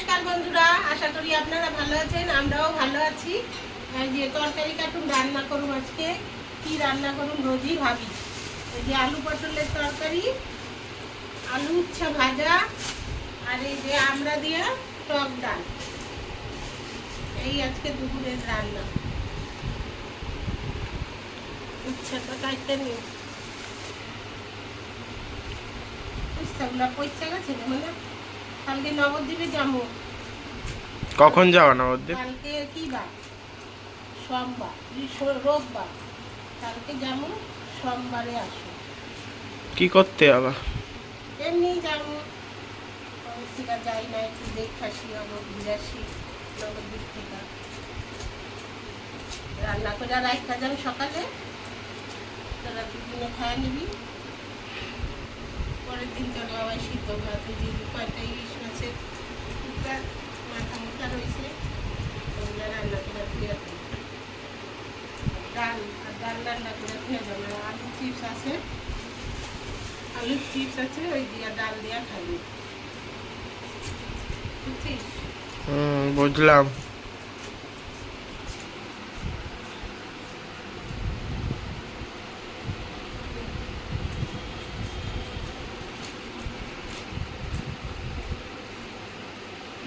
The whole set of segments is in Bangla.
নমস্কার বন্ধুরা, আশা করি আপনারা ভালো আছেন। আমরাও ভালো আছি। যে তরকারি কাটুন রান্না করুন, আজকে কি রান্না করুন রোজই ভাবি। এই যে আলু পটলের তরকারি, আলু উচ্ছা ভাজা, আর এই যে আমরা দিয়ে টক ডাল, এই আজকে দুপুরের রান্না। উচ্ছাটা কাটতে নিই, উচ্ছাগুলা পয়সা গেছে মানে কালকে নবদ্বীপে যাবো। কখন যাওয়া নবদ্বীপ? কালকে কি বার? সোমবার, রোববার। কালকে যাবো, সোমবারে আসো। কি করতে আবার? এমনি যাবো, থেকে যাই না, একটু দেখি ঘুরে আসি নবদ্বীপ থেকে। রান্না করে রাখতে যাবো সকালে, তোরা দুদিনে খায় নিবি। পরের দিন তোর বাবা সিদ্ধ ভাত, যে কয়টা ইলিশ মাছের টুকরা মাথা মোটা রয়েছে, ওগুলো রান্না করে ধুয়ে দেবো। ডাল আর ডাল রান্না করে ধুয়ে দেবো। আলুর চিপস আছে, ওই দিয়া ডাল দিয়া খাবি, বুঝছিস? বুঝলাম।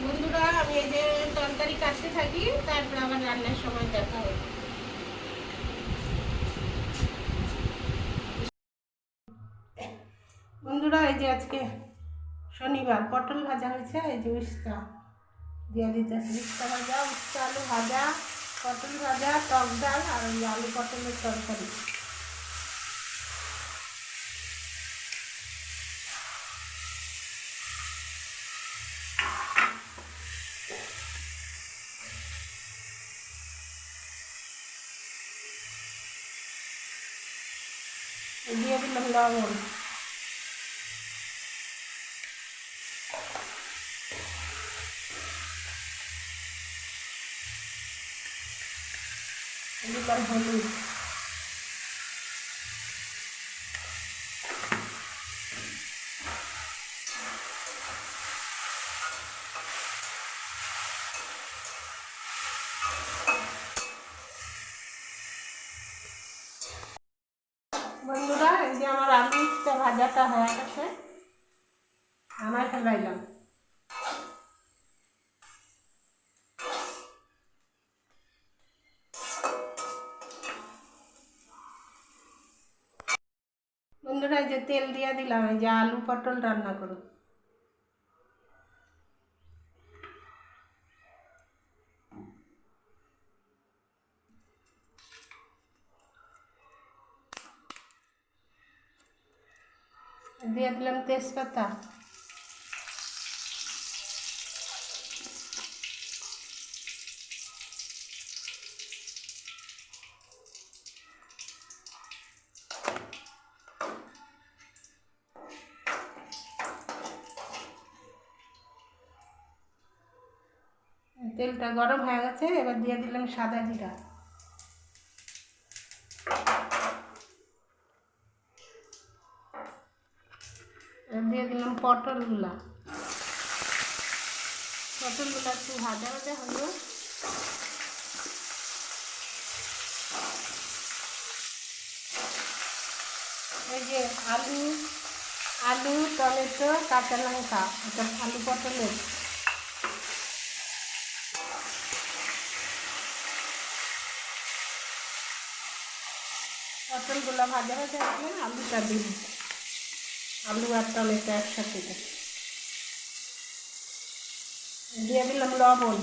বন্ধুরা, আমি এই যে তরকারি কাটতে থাকি, তারপর আবার রান্নার সময় দেখা হবে। বন্ধুরা, এই যে আজকে শনিবার, পটল ভাজা হয়েছে। এই যে উস্তা দিয়ে দিতেছি, উস্তা ভাজা, উস্তা আলু ভাজা, পটল ভাজা, টক ডাল, আর ওই আলু পটলের তরকারি। দিয়ে দিলাম লবণ, দিলাম হলুদ, বন্ধুরা এই যে আমার আলু উস্তা ভাজাটা হয়ে গেছে, আমার ফেলাইলাম। বন্ধুরা, এই যে তেল দিয়ে দিলাম, এই যে আলু পটল রান্না করো। দিয়ে দিলাম তেজপাতা, তেলটা গরম হয়ে গেছে, এবার দিয়ে দিলাম সাদা জিরা, দিয়ে দিলাম পটলগুলা একটু ভাজা ভাজা হলো। এই যে আলু, টমেটো, কাঁচা লঙ্কা, এটা আলু পটলের। পটলগুলো ভাজা ভাজা হলে আলুটা দিই, আলু আর টমেটো একসাথে দিয়ে দিলাম লবণ,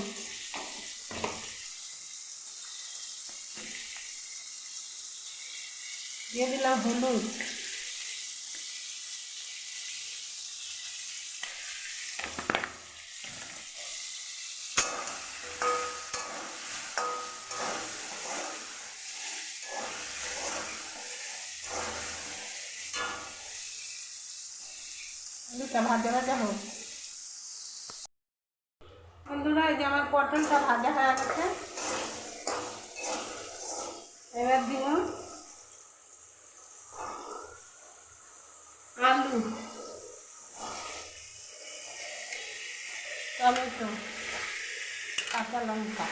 দিয়ে দিলাম হলুদ, আলুটা ভাজা ভাজা হোক। বন্ধুরা, এই যে আমার পটলটা ভাজা হয়ে গেছে, এবার দিব আলু, টমেটো, কাঁচা লঙ্কা,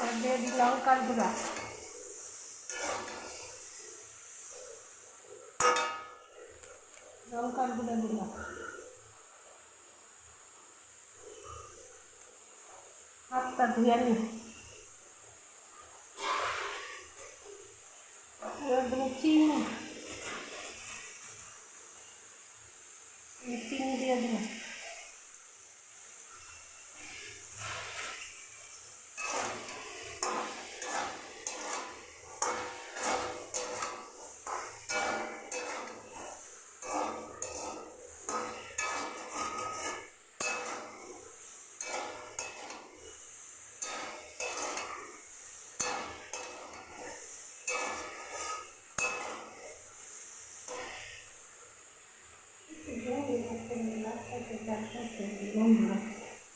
আর দিয়ে দিই লঙ্কার গুঁড়া, লঙ্কার গুঁড়া দিলাম, হাতটা ধুয়ে নিই, এবার দেবো চিনি, চিনি দিয়ে দিলাম,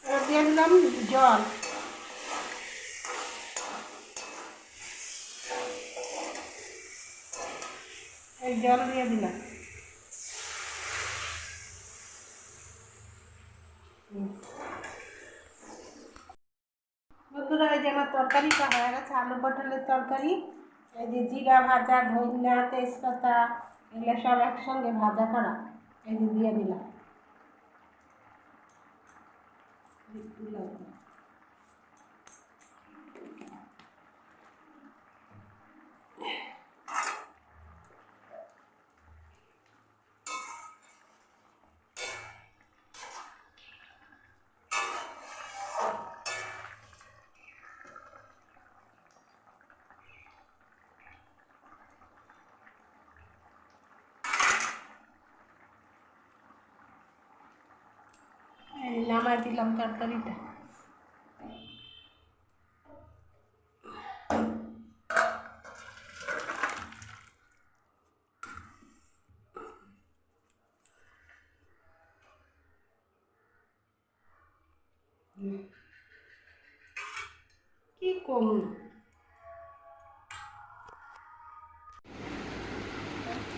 এবার দিয়ে দিলাম জল, এই জল দিয়ে দিলাম, বন্ধুরা এই যে আমার তরকারিটা হয়ে গেছে, আলু পটলের তরকারি। এই যে জিরা ভাজা, ধনিয়া, তেজপাতা এগুলো সব একসঙ্গে ভাজা করা, এই যে দিয়ে দিলাম। নামাই দিলাম তরকারিটা। কি কম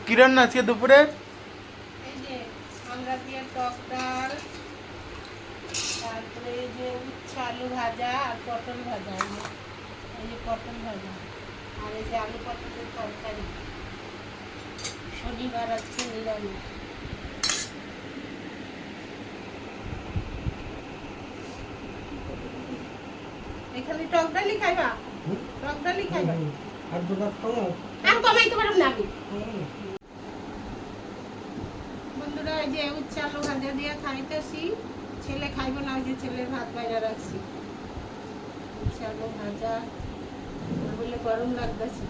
কি রান্না আজকে দুপুরে? এই যে আমরা দিয়ে টক ডাল, তারপরে এই যে উচ্ছে আলু ভাজা আর পটল ভাজা, এই যে পটল ভাজা, আর এই যে আলু পটলের তরকারি। শনিবার আজকে নিরামিষ। এখানে টক ডালি খাইবা? টক ডালি খাইবা? আমি কমাইতে পারব না আমি। বন্ধুরা এই যে উচ্ছে আলু ভাজা দিয়ে খাইতেছি, ছেলে খাইব না, ওই যে ছেলের ভাত বাইরে রাখছি। উচ্ছে আলু ভাজা বলে গরম লাগতেছে।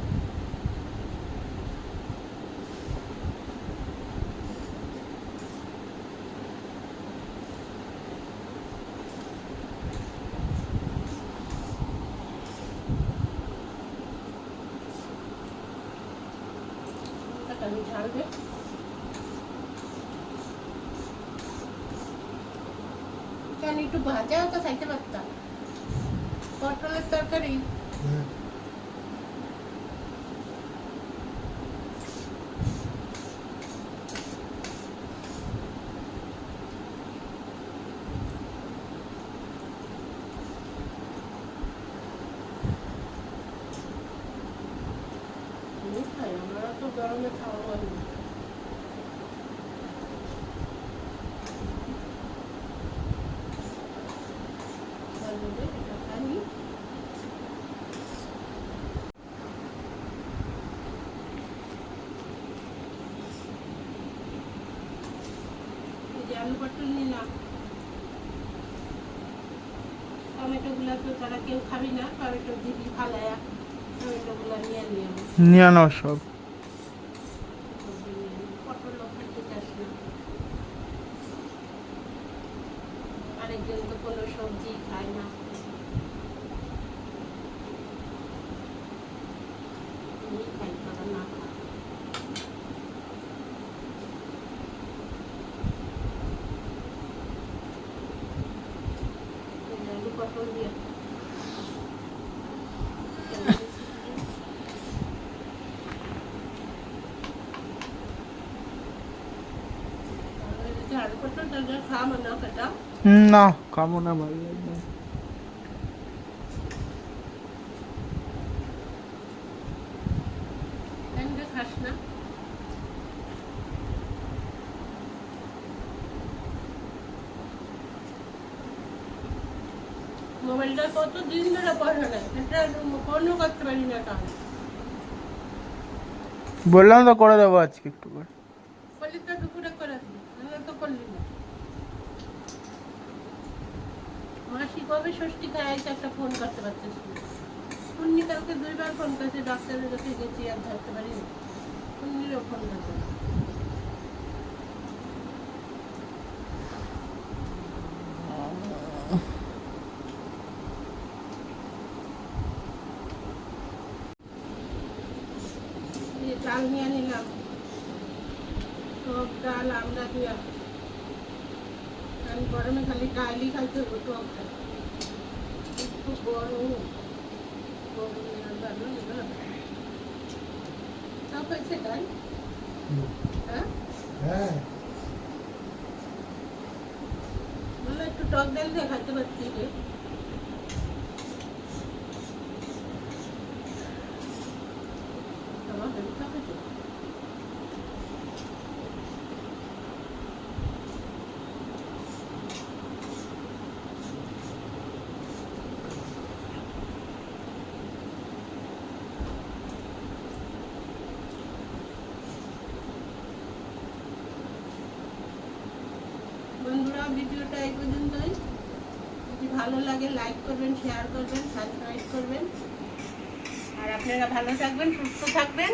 ঝাল দে, কেন একটু ভাজাও তো খাইতে পারতাম। পটলের তরকারি খাই, আমরা তো গরমে খাওয়া হয় না। আলু পটল নিলাম, টমেটো গুলা তো তারা কেউ খাবি না, টমেটো দিবি ফালায়া, টমেটো গুলা নিয়ে নিয়ে নাও সব। পটল খেতে চাস না, আরেকজন তো কোনো সবজি খায় না, খাই তারা না খায়। করবি আলু পটল তরকারি খাওয়া না কাটা না খাবো না, ভালো লাগবে না। এমনি খাস না মোবাইলটা কত দিন ধরে পড়ে না, এটা ফোনও করতে পারি না কাজ বললাম তো করে দেবো আজকে একটু করে। করলি তো দুপুরে করে দিবি, আমি তো করলি না। মাসি কবে ষষ্ঠী খাইছে একটা ফোন করতে পারছিস না। উনি কালকে 2 বার ফোন করছে, ডাক্তারের কাছে গেছি আর ধরতে পারি না। উনিও ফোন করছে না। এই চাল নিয়ে নিলাম, টক ডাল আমরা দিয়া, কারণ গরমে খালি ডালই খাইতে হবে, টক ডাল খুব গরম গরমে আর ভালো লাগে না। তাও খাইছে ডাল, হ্যাঁ হ্যাঁ বললো একটু টক ডাল দিয়ে খাইতে পারছি রে। আমার বেশি টক হয়েছে। বন্ধুরা ভিডিওটা এই পর্যন্তই, যদি ভালো লাগে লাইক করবেন, শেয়ার করবেন, সাবস্ক্রাইব করবেন, আর আপনারা ভালো থাকবেন, সুস্থ থাকবেন।